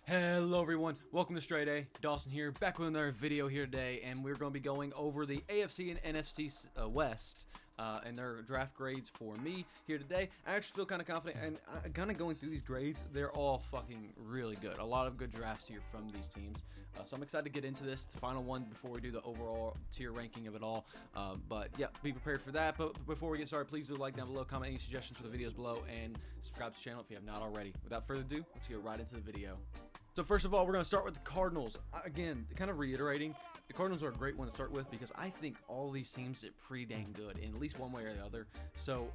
Hello everyone, welcome to StraightA. Dawson here, back with another video here today, and we're going to be going over the AFC and NFC West and their draft grades for me here today. I actually feel kind of confident, and kind of going through these grades, they're all fucking really good. A lot of good drafts here from these teams, so I'm excited to get into this, the final one before we do the overall tier ranking of it all. But yeah, be prepared for that. But before we get started, please do like down below, comment any suggestions for the videos below, and subscribe to the channel if you have not already. Without further ado, let's get right into the video. So first of all, we're going to start with the Cardinals. Again, kind of reiterating, the Cardinals are a great one to start with because I think all these teams did pretty dang good in at least one way or the other. So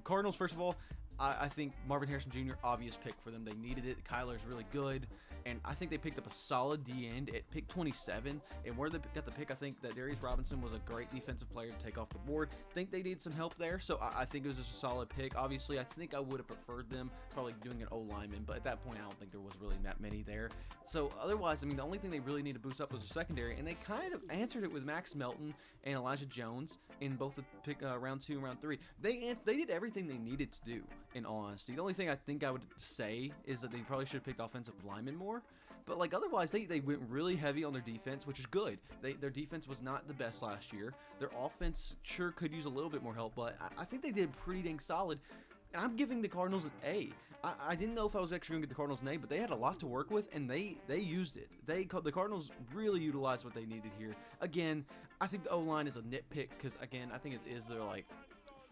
Cardinals, first of all, I think Marvin Harrison Jr., obvious pick for them. They needed it. Kyler's really good, and I think they picked up a solid D end at pick 27. And where they got the pick, I think that Darius Robinson was a great defensive player to take off the board. I think they needed some help there, so I think it was just a solid pick. Obviously, I think I would have preferred them probably doing an O lineman, but at that point, I don't think there was really that many there. So otherwise, I mean, the only thing they really need to boost up was their secondary, and they kind of answered it with Max Melton and Elijah Jones in both the pick round 2 and round 3. They did everything they needed to do. In all honesty, the only thing I think I would say is that they probably should have picked offensive linemen more, but like otherwise they went really heavy on their defense, which is good. Their defense was not the best last year. Their offense sure could use a little bit more help, but I think they did pretty dang solid. I'm giving the Cardinals an A. I didn't know if I was actually going to get the Cardinals an A, but they had a lot to work with, and they used it. The Cardinals really utilized what they needed here. Again, I think the O-line is a nitpick because, again, I think it is their, like,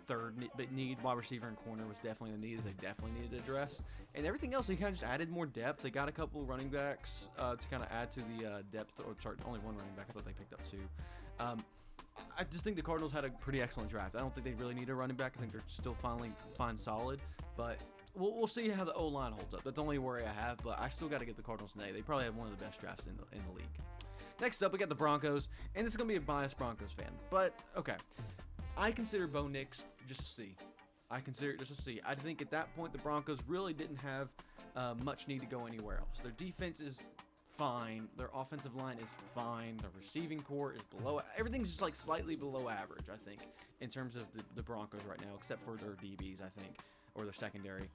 third need. Wide receiver and corner was definitely the need they definitely needed to address, and everything else they kind of just added more depth. They got a couple running backs to kind of add to the depth. Or sorry, only one running back. I thought they picked up 2. I just think the Cardinals had a pretty excellent draft. I don't think they really need a running back. I think they're still finally solid, but we'll see how the O-line holds up. That's the only worry I have, but I still got to get the Cardinals an A. They probably have one of the best drafts in the league. Next up, we got the Broncos, and this is going to be a biased Broncos fan, but okay. I consider Bo Nix just a C. I consider it just a C. I think at that point the Broncos really didn't have much need to go anywhere else. Their defense is fine. Their offensive line is fine. Their receiving core is below. Everything's just like slightly below average, I think, in terms of the Broncos right now, except for their DBs, I think, or their secondary.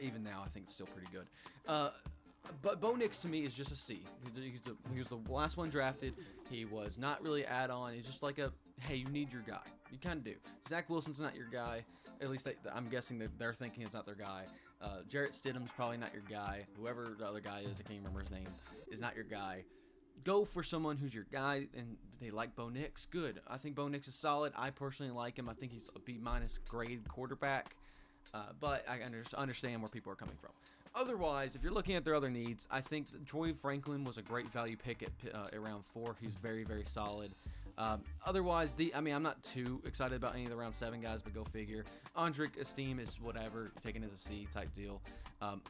Even now, I think it's still pretty good. But Bo Nix to me is just a C. He was the last one drafted. He was not really add-on. He's just like a, hey, you need your guy. You kind of do. Zach Wilson's not your guy. At least I'm guessing that they're thinking it's not their guy. Jarrett Stidham's probably not your guy. Whoever the other guy is, I can't remember his name, is not your guy. Go for someone who's your guy, and they like Bo Nix. Good. I think Bo Nix is solid. I personally like him. I think he's a B- grade quarterback. But I understand where people are coming from. Otherwise, if you're looking at their other needs, I think that Troy Franklin was a great value pick at round 4. He's very, very solid. Otherwise, I'm not too excited about any of the round 7 guys, but go figure. Andrick Esteem is whatever, taken as a C type deal.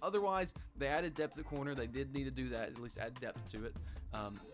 Otherwise, they added depth at corner. They did need to do that, at least add depth to it.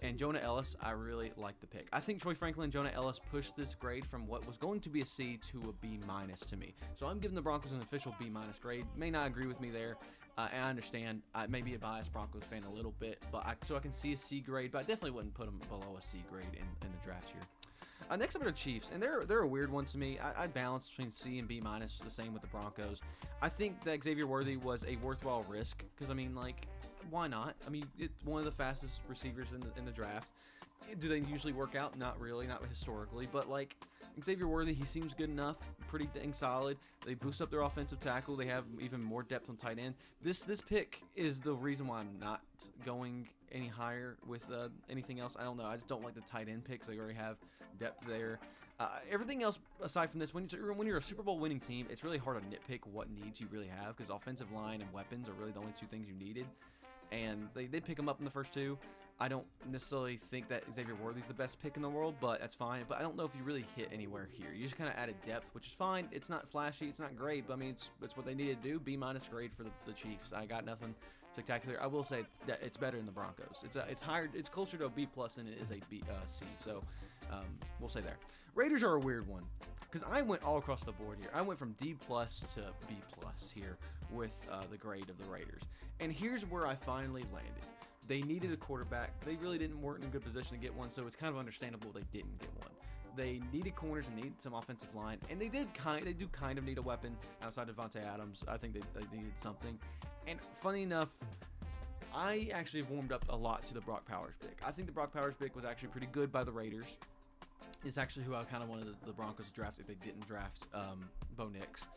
And Jonah Ellis, I really like the pick. I think Troy Franklin and Jonah Ellis pushed this grade from what was going to be a C to a B- to me. So I'm giving the Broncos an official B- grade. May not agree with me there. And I understand I may be a biased Broncos fan a little bit, but so I can see a C grade, but I definitely wouldn't put them below a C grade in the draft here. Next up are the Chiefs, and they're a weird one to me. I balance between C and B-, the same with the Broncos. I think that Xavier Worthy was a worthwhile risk because, I mean, like, why not? I mean, it's one of the fastest receivers in the draft. Do they usually work out? Not really, not historically, but like Xavier Worthy, he seems good enough, pretty dang solid. They boost up their offensive tackle. They have even more depth on tight end. This pick is the reason why I'm not going any higher with anything else. I don't know. I just don't like the tight end picks. They already have depth there. Everything else aside from this, when you're a Super Bowl winning team, it's really hard to nitpick what needs you really have because offensive line and weapons are really the only 2 things you needed. And they did pick him up in the first 2. I don't necessarily think that Xavier Worthy's the best pick in the world, but that's fine. But I don't know if you really hit anywhere here. You just kind of added depth, which is fine. It's not flashy. It's not great, but I mean, it's what they needed to do. B- grade for the Chiefs. I got nothing spectacular. I will say it's better than the Broncos. It's higher. It's closer to a B+ than it is a C. So we'll say there. Raiders are a weird one because I went all across the board here. I went from D+ to B+ here with the grade of the Raiders, and here's where I finally landed. They needed a quarterback. They really weren't in a good position to get one, so it's kind of understandable they didn't get one. They needed corners and needed some offensive line, and they do kind of need a weapon outside of Devontae Adams. I think they needed something. And funny enough, I actually have warmed up a lot to the Brock Powers pick. I think the Brock Powers pick was actually pretty good by the Raiders. It's actually who I kind of wanted the Broncos to draft if they didn't draft Bo Nix.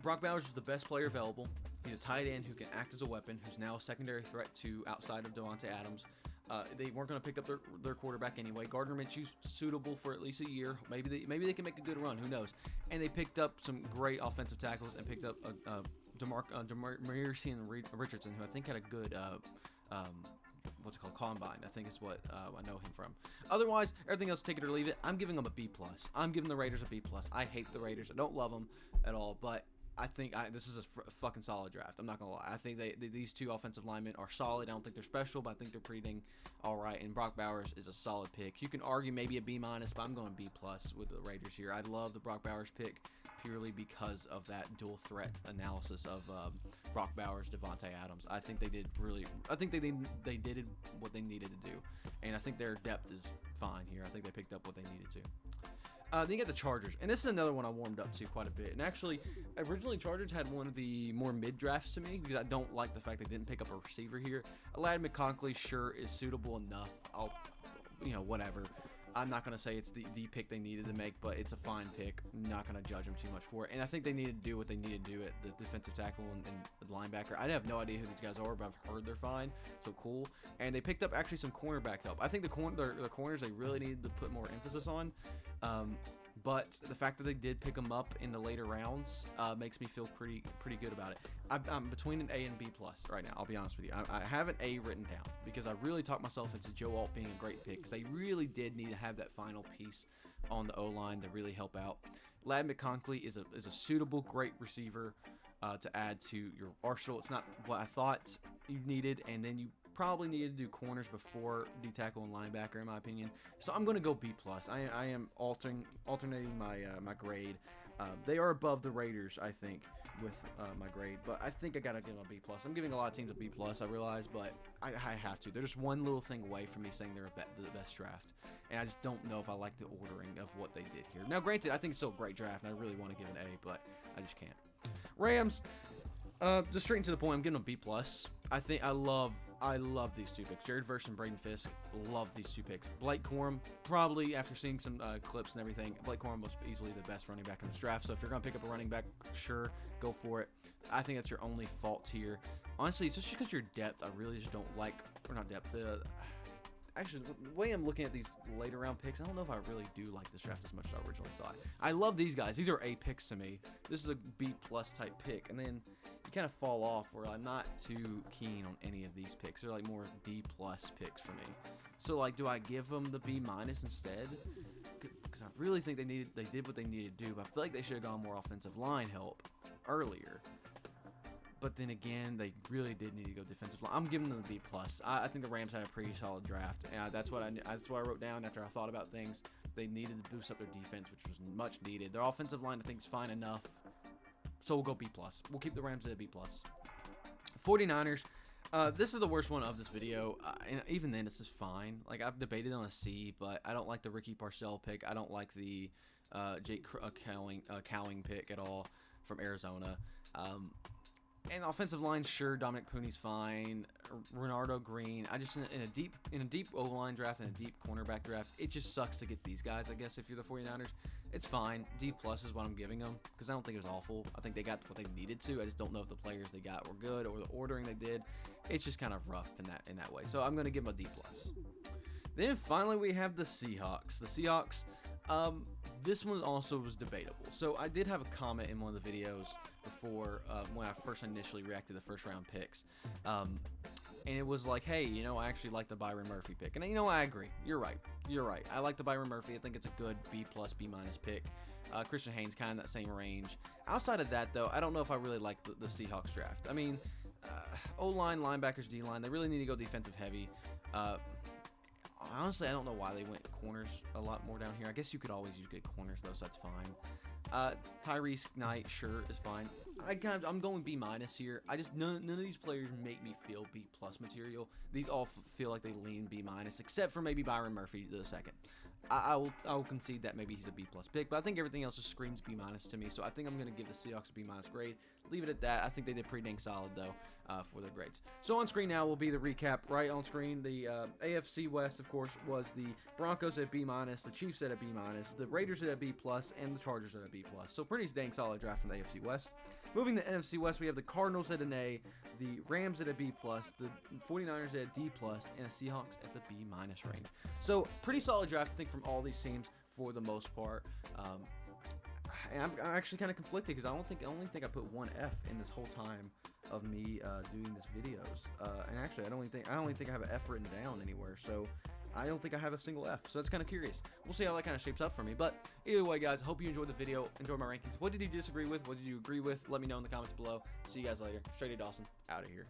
Brock Bowers is the best player available. He's a tight end who can act as a weapon, who's now a secondary threat to outside of Davante Adams. They weren't going to pick up their quarterback anyway. Gardner Minshew's suitable for at least a year. Maybe they can make a good run. Who knows? And they picked up some great offensive tackles and picked up Demarcus Richardson, who I think had a good what's it called, combine, I think is what I know him from. Otherwise, everything else, take it or leave it. I'm giving them a B+. I'm giving the Raiders a B+. I hate the Raiders. I don't love them at all, but I think this is a fucking solid draft. I'm not gonna lie. I think these two offensive linemen are solid. I don't think they're special, but I think they're pretty dang all right. And Brock Bowers is a solid pick. You can argue maybe a B-, but I'm going B+ with the Raiders here. I love the Brock Bowers pick purely because of that dual threat analysis of Brock Bowers, Davante Adams. I think they did they did what they needed to do, and I think their depth is fine here. I think they picked up what they needed to. Then you got the Chargers, and this is another one I warmed up to quite a bit. And actually, originally Chargers had one of the more mid drafts to me because I don't like the fact they didn't pick up a receiver here. Ladd McConkey sure is suitable enough. Whatever. I'm not going to say it's the pick they needed to make, but it's a fine pick. I'm not going to judge them too much for it. And I think they needed to do what they needed to do at the defensive tackle and the linebacker. I have no idea who these guys are, but I've heard they're fine. So cool. And they picked up actually some cornerback help. I think the corners they really needed to put more emphasis on. But the fact that they did pick them up in the later rounds makes me feel pretty good about it. I'm between an A and B+ right now. I'll be honest with you. I have an A written down because I really talked myself into Joe Alt being a great pick because they really did need to have that final piece on the O-line to really help out. Ladd McConkey is a suitable, great receiver to add to your arsenal. It's not what I thought you needed, and then you probably needed to do corners before D-tackle and linebacker, in my opinion. So I'm going to go B+. I am alternating my grade. They are above the Raiders, I think, with my grade, but I think I got to give them a B+. I'm giving a lot of teams a B+, I realize, but I have to. They're just one little thing away from me saying they're the best draft, and I just don't know if I like the ordering of what they did here. Now, granted, I think it's still a great draft, and I really want to give an A, but I just can't. Rams, just straight into the point, I'm giving them a B+. I love these two picks. Jared Verse and Braden Fisk, love these two picks. Blake Corum, probably after seeing some clips and everything, Blake Corum was easily the best running back in this draft. So if you're going to pick up a running back, sure, go for it. I think that's your only fault here. Honestly, it's just because your depth, I really just don't like, or not depth, actually, the way I'm looking at these later round picks, I don't know if I really do like this draft as much as I originally thought. I love these guys. These are A picks to me. This is a B+ type pick. And then you kind of fall off where I'm not too keen on any of these picks. They're like more D+ picks for me. So like, do I give them the B- instead? Because I really think they did what they needed to do, but I feel like they should have gone more offensive line help earlier. But then again, they really did need to go defensive line. I'm giving them a B+. I think the Rams had a pretty solid draft, and that's what I wrote down after I thought about things. They needed to boost up their defense, which was much needed. Their offensive line, I think, is fine enough. So we'll go B+. We'll keep the Rams at a B+. 49ers. This is the worst one of this video, and even then, it's just fine. Like, I've debated on a C, but I don't like the Ricky Parcell pick. I don't like the Jake Cowing pick at all from Arizona. And offensive line, sure, Dominic Pooney's fine. Renardo Green. I just in a deep O-line draft and a deep cornerback draft, it just sucks to get these guys. I guess if you're the 49ers, it's fine. D+ is what I'm giving them because I don't think it was awful. I think they got what they needed to. I just don't know if the players they got were good or the ordering they did. It's just kind of rough in that way. So I'm gonna give them a D+. Then finally we have the Seahawks. The Seahawks. This one also was debatable. So I did have a comment in one of the videos before when I first initially reacted to the first round picks. And it was like, hey, I actually like the Byron Murphy pick. And I agree. You're right. I like the Byron Murphy. I think it's a good B+, B- pick. Christian Haynes kind of that same range. Outside of that, though, I don't know if I really like the Seahawks draft. I mean, O-line, linebackers, D-line, they really need to go defensive heavy. Honestly, I don't know why they went corners a lot more down here. I guess you could always use good corners, though, so that's fine. Tyrese Knight, sure, is fine. I'm going B- here. None of these players make me feel B+ material. These all feel like they lean B-, except for maybe Byron Murphy the second. I will concede that maybe he's a B+ pick, but I think everything else just screams B- to me. So I think I'm going to give the Seahawks a B- grade. Leave it at that. I think they did pretty dang solid, though. for their grades. So on screen now will be the recap. Right on screen, the AFC West, of course, was the Broncos at B-, the Chiefs at a B-, the Raiders at a B+, and the Chargers at a B+. So pretty dang solid draft from the AFC West. Moving to NFC West, we have the Cardinals at an A, the Rams at a B+, the 49ers at a D+, and the Seahawks at the B- range. So pretty solid draft, I think, from all these teams for the most part. And I'm actually kind of conflicted because I only think I put one F in this whole time of me doing this videos. And actually, I don't even think I have an F written down anywhere. So I don't think I have a single F. So that's kind of curious. We'll see how that kind of shapes up for me. But either way, guys, hope you enjoyed the video. Enjoy my rankings. What did you disagree with? What did you agree with? Let me know in the comments below. See you guys later. StraightA Dawson out of here.